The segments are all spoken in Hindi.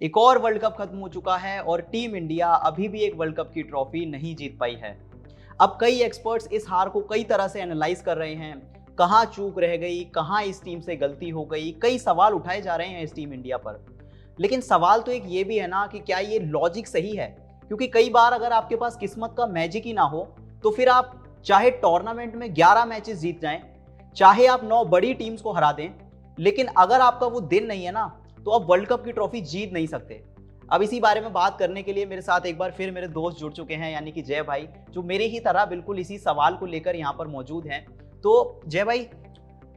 एक और वर्ल्ड कप खत्म हो चुका है और टीम इंडिया अभी भी एक वर्ल्ड कप की ट्रॉफी नहीं जीत पाई है। अब कई एक्सपर्ट्स इस हार को कई तरह से एनालाइज कर रहे हैं। कहाँ चूक रह गई, कहाँ इस टीम से गलती हो गई, कई सवाल उठाए जा रहे हैं इस टीम इंडिया पर। लेकिन सवाल तो एक ये भी है ना कि क्या ये लॉजिक सही है? क्योंकि कई बार अगर आपके पास किस्मत का मैजिक ही ना हो तो फिर आप चाहे टूर्नामेंट में 11 मैचेस जीत जाएं, चाहे आप 9 बड़ी टीम्स को हरा दें, लेकिन अगर आपका वो दिन नहीं है ना तो आप वर्ल्ड कप की ट्रॉफी जीत नहीं सकते। अब इसी बारे में बात करने के लिए मेरे साथ एक बार फिर मेरे दोस्त जुड़ चुके हैं, यानी कि जय भाई, जो मेरे ही तरह बिल्कुल इसी सवाल को लेकर यहाँ पर मौजूद हैं। तो जय भाई,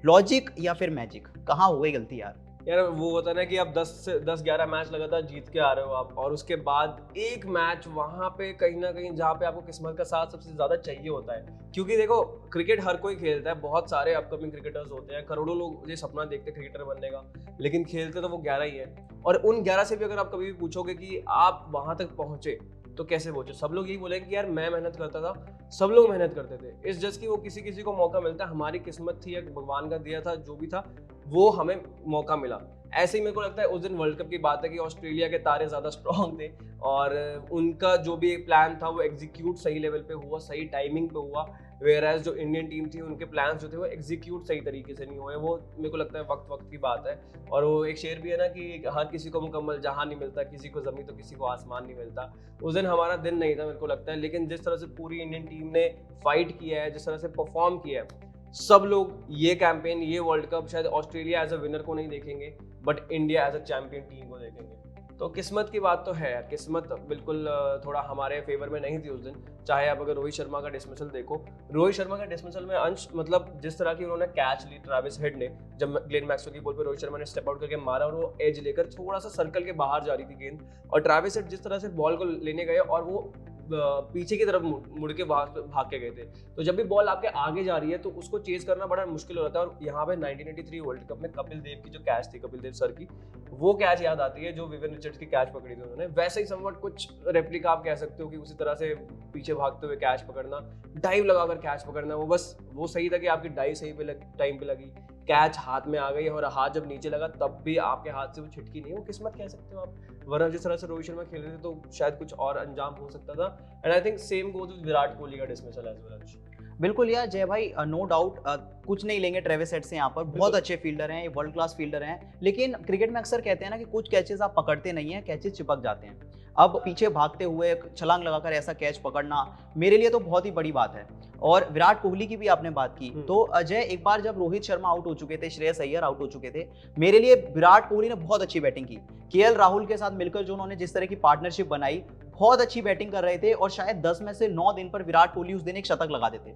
लॉजिक या फिर मैजिक, कहाँ हो गई गलती यार? यार वो होता है ना कि आप 10-11 मैच लगातार जीत के आ रहे हो आप, और उसके बाद एक मैच वहां पे कहीं ना कहीं जहाँ पे आपको किस्मत का साथ सबसे ज्यादा चाहिए होता है। क्योंकि देखो, क्रिकेट हर कोई खेलता है, बहुत सारे अपकमिंग क्रिकेटर्स होते हैं, करोड़ों लोग ये सपना देखते हैं क्रिकेटर बनने का, लेकिन खेलते तो वो 11 ही है। और उन 11 से भी अगर आप कभी भी पूछोगे कि आप वहां तक पहुंचे तो कैसे पहुंचे, सब लोग यही बोलेंगे कि यार मैं मेहनत करता था, सब लोग मेहनत करते थे, इस जस्ट की वो किसी किसी को मौका मिलता है, हमारी किस्मत थी या भगवान का दिया था, जो भी था वो हमें मौका मिला। ऐसे ही मेरे को लगता है उस दिन वर्ल्ड कप की बात है कि ऑस्ट्रेलिया के तारे ज़्यादा स्ट्रॉन्ग थे और उनका जो भी एक प्लान था वो एग्जीक्यूट सही लेवल पे हुआ, सही टाइमिंग पे हुआ। वेयर एज जो इंडियन टीम थी उनके प्लान्स जो थे वो एग्जीक्यूट सही तरीके से नहीं हुए। वो मेरे को लगता है वक्त वक्त की बात है। और वो एक शेर भी है ना कि हर किसी को मुकम्मल जहां नहीं मिलता, किसी को ज़मीन तो किसी को आसमान नहीं मिलता। उस दिन हमारा दिन नहीं था मेरे को लगता है, लेकिन जिस तरह से पूरी इंडियन टीम ने फाइट किया है, जिस तरह से परफॉर्म किया है, सब लोग ये कैंपेन, ये वर्ल्ड कप शायद ऑस्ट्रेलिया एज अ विनर को नहीं देखेंगे, but India as a champion team को देखेंगे। तो किस्मत की बात तो है यार, किस्मत बिल्कुुल थोड़ा हमारे फेवर में नहीं थी उस दिन। चाहे आप अगर रोहित शर्मा का डिसमिसल देखो, रोहित शर्मा का डिसमिसल में अंश मतलब जिस तरह की उन्होंने कैच ली ट्रेविस हेड ने, जब ग्लेन मैक्सवेल की बॉल पे रोहित शर्मा ने स्टेप आउट करके मारा और वो एज लेकर थोड़ा सा सर्कल के बाहर जा रही थी गेंद, और ट्रेविस हेड जिस तरह से बॉल को लेने गए और वो पीछे की तरफ मुड़ के भाग के गए थे। तो जब भी बॉल आपके आगे जा रही है तो उसको चेज करना बड़ा मुश्किल हो जाता है। और यहाँ पे 1983 वर्ल्ड कप में कपिल देव की जो कैच थी, कपिल देव सर की, वो कैच याद आती है जो विवियन रिचर्ड्स की कैच पकड़ी थी उन्होंने। वैसे ही समवट कुछ रेप्लिका आप कह सकते हो कि उसी तरह से पीछे भागते हुए कैच पकड़ना, डाइव लगाकर कैच पकड़ना, वो बस वो सही था कि आपकी डाइव सही पे टाइम पे लगी, कैच हाथ में आ गई, और हाथ जब नीचे लगा तब भी आपके हाथ से वो छिटकी नहीं। वो किस्मत कह सकते हो आप, वरना जिस तरह से रोहित शर्मा खेल रहे थे तो शायद कुछ और अंजाम हो सकता था। And I think same goes with Virat Kohli का डिसमिसल एज वेल। बिल्कुल यार जय भाई, नो डाउट, कुछ नहीं लेंगे ट्रेविस हेड से, यहाँ पर बहुत अच्छे फील्डर हैं, ये वर्ल्ड क्लास फील्डर हैं। लेकिन क्रिकेट में अक्सर कहते हैं ना कि कुछ कैचेस आप पकड़ते नहीं हैं, कैचेस चिपक जाते हैं। अब पीछे भागते हुए छलांग लगाकर ऐसा कैच पकड़ना मेरे लिए तो बहुत ही बड़ी बात है। और विराट कोहली की भी आपने बात की, तो अजय, एक बार जब रोहित शर्मा आउट हो चुके थे, श्रेयस अय्यर आउट हो चुके थे, मेरे लिए विराट कोहली ने बहुत अच्छी बैटिंग की। केएल राहुल के साथ मिलकर जो उन्होंने जिस तरह की पार्टनरशिप बनाई, बहुत अच्छी बैटिंग कर रहे थे, और शायद 10 में से 9 दिन पर विराट कोहली उस दिन एक शतक लगा देते।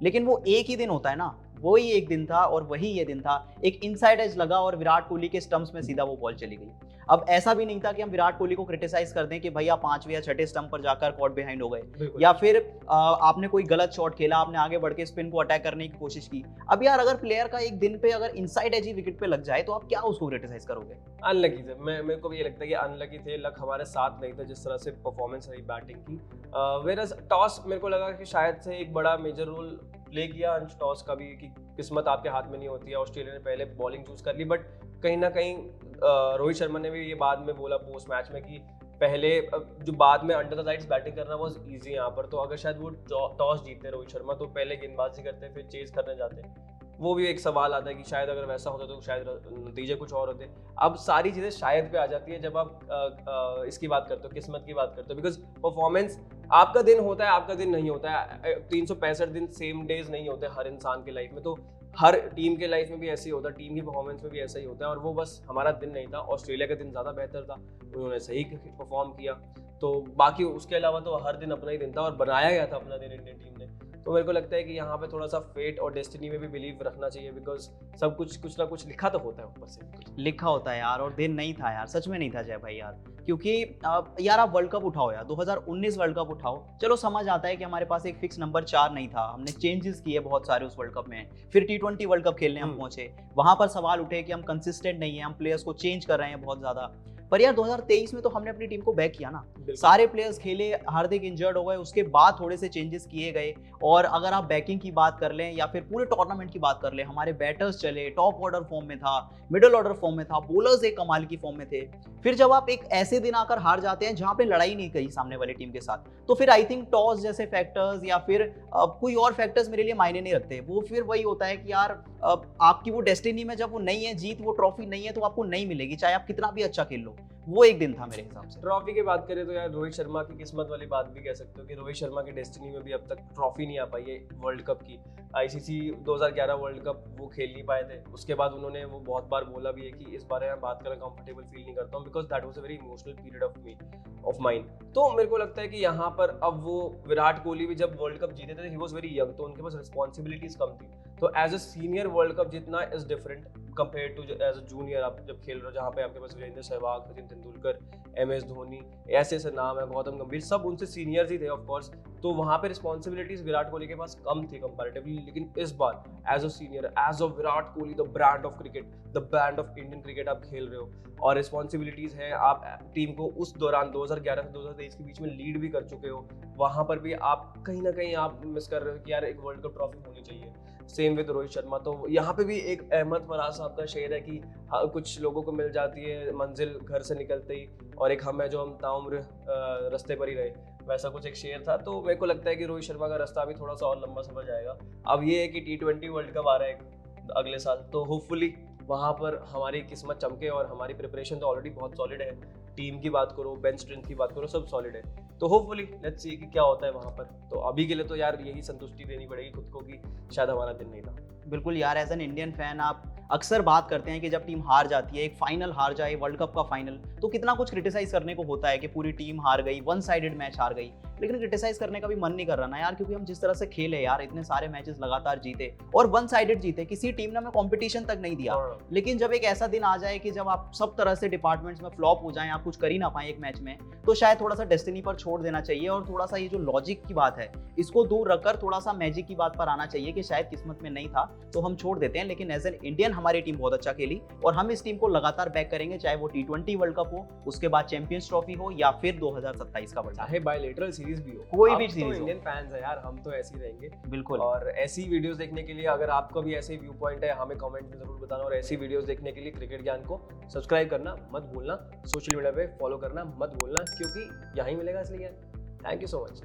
लेकिन वो एक ही दिन होता है ना, वो ही एक दिन था और वही ये दिन था। एक इनसाइड एज लगा और विराट कोहली के स्टंप्स में सीधा वो बॉल चली गई। अब ऐसा भी नहीं था कि हम विराट कोहली को क्रिटिसाइज कर दें कि भैया 5वें या 6ठे स्टंप पर जाकर कॉट बिहाइंड हो गए, या फिर आपने कोई गलत शॉट खेला, आपने आगे बढ़ के स्पिन को अटैक करने की कोशिश की। अब यार अगर प्लेयर का एक दिन पे अगर इनसाइड एज ही विकेट पे लग जाए तो आप क्या उसको क्रिटिसाइज करोगे? अनलकी थे, मेरे को भी ये लगता है कि अनलकी थे, लक हमारे साथ नहीं था जिस तरह से परफॉर्मेंस रही बैटिंग की। वेरस टॉस मेरे को लगा कि शायद से एक बड़ा मेजर रोल प्ले किया अंश टॉस का भी, कि किस्मत आपके हाथ में नहीं होती है। ऑस्ट्रेलिया ने पहले बॉलिंग चूज कर ली, बट कहीं ना कहीं रोहित शर्मा ने भी ये बाद में बोला पोस्ट मैच में कि पहले जो बाद में अंडर द लाइट्स बैटिंग करना बहुत ईजी यहाँ पर, तो अगर शायद वो टॉस जीतते रोहित शर्मा तो पहले गेंदबाजी करते फिर चेज करने जाते। वो भी एक सवाल आता है कि शायद अगर वैसा होता तो शायद नतीजे कुछ और होते। अब सारी चीज़ें शायद पे आ जाती है जब आप इसकी बात करते हो, किस्मत की बात करते हो, बिकॉज परफॉर्मेंस आपका दिन होता है, आपका दिन नहीं होता है। 365 दिन सेम डेज नहीं होते हर इंसान के लाइफ में, तो हर टीम के लाइफ में भी ऐसे ही होता है, टीम की परफॉर्मेंस में भी ऐसा ही होता है। और वो बस हमारा दिन नहीं था, ऑस्ट्रेलिया का दिन ज़्यादा बेहतर था, उन्होंने सही परफॉर्म किया। तो बाकी उसके अलावा तो हर दिन अपना ही दिन था और बनाया गया था अपना दिन इंडियन टीम ने। तो मेरे को लगता है कि यहाँ पे थोड़ा सा फेट और डेस्टिनी में भी बिलीव रखना चाहिए, बिकॉज सब कुछ ना कुछ लिखा तो होता है, ऊपर से लिखा होता है यार, और दिन नहीं था यार, सच में नहीं था जय भाई यार। क्योंकि यार आप वर्ल्ड कप उठाओ यार, 2019 वर्ल्ड कप उठाओ, चलो समझ आता है कि हमारे पास एक फिक्स नंबर 4 नहीं था, हमने चेंजेस किए बहुत सारे उस वर्ल्ड कप में। फिर T20 वर्ल्ड कप खेलने हम पहुंचे, वहां पर सवाल उठे कि हम कंसिस्टेंट नहीं है, हम प्लेयर्स को चेंज कर रहे हैं बहुत ज्यादा। पर यार 2023 में तो हमने अपनी टीम को बैक किया ना, सारे प्लेयर्स खेले, हार्दिक इंजर्ड हो गए, उसके बाद थोड़े से चेंजेस किए गए। और अगर आप बैकिंग की बात कर लें या फिर पूरे टूर्नामेंट की बात कर लें, हमारे बैटर्स चले, टॉप ऑर्डर फॉर्म में था, मिडिल ऑर्डर फॉर्म में था, बॉलर्स एक कमाल की फॉर्म में थे। फिर जब आप एक ऐसे दिन आकर हार जाते हैं जहां पे लड़ाई नहीं करी सामने वाली टीम के साथ, तो फिर आई थिंक टॉस जैसे फैक्टर्स या फिर कोई और फैक्टर्स मेरे लिए मायने नहीं रखते। वो फिर वही होता है कि यार आपकी वो डेस्टिनी में जब वो नहीं है जीत, वो ट्रॉफी नहीं है, तो आपको नहीं मिलेगी, चाहे आप कितना भी अच्छा खेल लो। वो एक दिन था मेरे हिसाब से। ट्रॉफी की बात करें तो यार रोहित शर्मा की किस्मत वाली बात भी कह सकते हो कि रोहित शर्मा की डेस्टिनी में भी अब तक ट्रॉफी नहीं आ पाई है वर्ल्ड कप की। आईसीसी 2011 वर्ल्ड कप वो खेल नहीं पाए थे। उसके बाद उन्होंने वो बहुत बार बोला भी है कि इस बारे में बात करना कंफर्टेबल फील नहीं करता हूँ, because that was a very emotional period of mind. तो मेरे को लगता है कि यहाँ पर अब वो विराट कोहली भी जब वर्ल्ड कप जीते थे, ही वाज वेरी यंग, तो उनके पास रिस्पॉन्सिबिलिटीज कम थी। तो as a senior world cup जीतना is different compare to as a junior आप जब खेल रहे हो, जहाँ पे आपके पास वीरेंद्र सहवाग, सचिन तेंदुलकर, MS धोनी, ऐसे ऐसे नाम है, गौतम गंभीर, सब उनसे सीनियर्स ही थे ऑफ कोर्स। तो वहाँ पे रिस्पॉन्सिबिलिटीज विराट कोहली के पास कम थी कंपैरेटिवली। लेकिन इस बार as a senior, as a Virat Kohli, the brand of cricket, the brand of Indian cricket आप खेल रहे हो, और रिस्पॉन्सिबिलिटीज है, आप टीम को उस दौरान 2011 से 2023 के बीच में लीड भी कर चुके हो। वहाँ पर भी आप कहीं ना कहीं आप मिस कर रहे हो कि यार एक वर्ल्ड कप ट्रॉफी होनी चाहिए। Same with Rohit Sharma. तो यहाँ पे भी एक अहमद फराज साहब का शेर है कि कुछ लोगों को मिल जाती है मंजिल घर से निकलते ही, और एक हम है जो हम ताउम्र रास्ते पर ही रहे, वैसा कुछ एक शेर था। तो मेरे को लगता है कि रोहित शर्मा का रास्ता भी थोड़ा सा और लंबा सफर जाएगा। अब ये है कि T20 वर्ल्ड कप आ रहा है अगले साल, तो होपफुली वहाँ पर हमारी किस्मत चमके, और हमारी प्रिपरेशन तो ऑलरेडी बहुत सॉलिड है। टीम की बात करो, बेंच स्ट्रेंथ की बात करो, सब सॉलिड है। तो होपफुली लेट्स सी कि क्या होता है वहाँ पर। तो अभी के लिए तो यार यही संतुष्टि देनी पड़ेगी खुद को कि शायद हमारा दिन नहीं था। बिल्कुल यार, एज एन इंडियन फैन आप अक्सर बात करते हैं कि जब टीम हार जाती है, एक फाइनल हार जाए, वर्ल्ड कप का फाइनल, तो कितना कुछ क्रिटिसाइज करने को होता है कि पूरी टीम हार गई, वन साइडेड मैच हार गई। लेकिन क्रिटिसाइज करने का भी मन नहीं कर रहा ना यार, क्योंकि हम जिस तरह से खेले यार, इतने सारे मैचेस लगातार जीते और वन साइडेड जीते, किसी टीम ने हमें कंपटीशन तक नहीं दिया। लेकिन जब एक ऐसा दिन आ जाए कि जब आप सब तरह से डिपार्टमेंट्स में फ्लॉप हो जाएं, आप कुछ कर ही ना पाए एक मैच में, तो शायद थोड़ा सा डेस्टिनी पर छोड़ देना चाहिए, और थोड़ा सा ये जो लॉजिक की बात है इसको दूर रखकर थोड़ा सा मैजिक की बात पर आना चाहिए कि शायद किस्मत में नहीं था तो हम छोड़ देते हैं। लेकिन एज एन इंडियन हमारी टीम बहुत अच्छा खेली, और हम इस टीम को लगातार बैक करेंगे, चाहे वो T20 वर्ल्ड कप हो, उसके बाद चैंपियंस ट्रॉफी हो, या फिर 2027 का वर्ल्ड कप, चाहे बायलैटरल सीरीज भी हो, कोई भी सीरीज हो। इंडियन फैंस है यार, हम तो ऐसे ही रहेंगे। बिल्कुल। और ऐसी वीडियोस देखने के लिए अगर आपका भी ऐसे व्यू पॉइंट है, हमें कमेंट में जरूर बताना। और ऐसी वीडियोस देखने के लिए क्रिकेट ज्ञान को सब्सक्राइब करना मत भूलना, सोशल मीडिया पे फॉलो करना मत भूलना, क्योंकि यहीं मिलेगा असली ज्ञान। Thank you so much.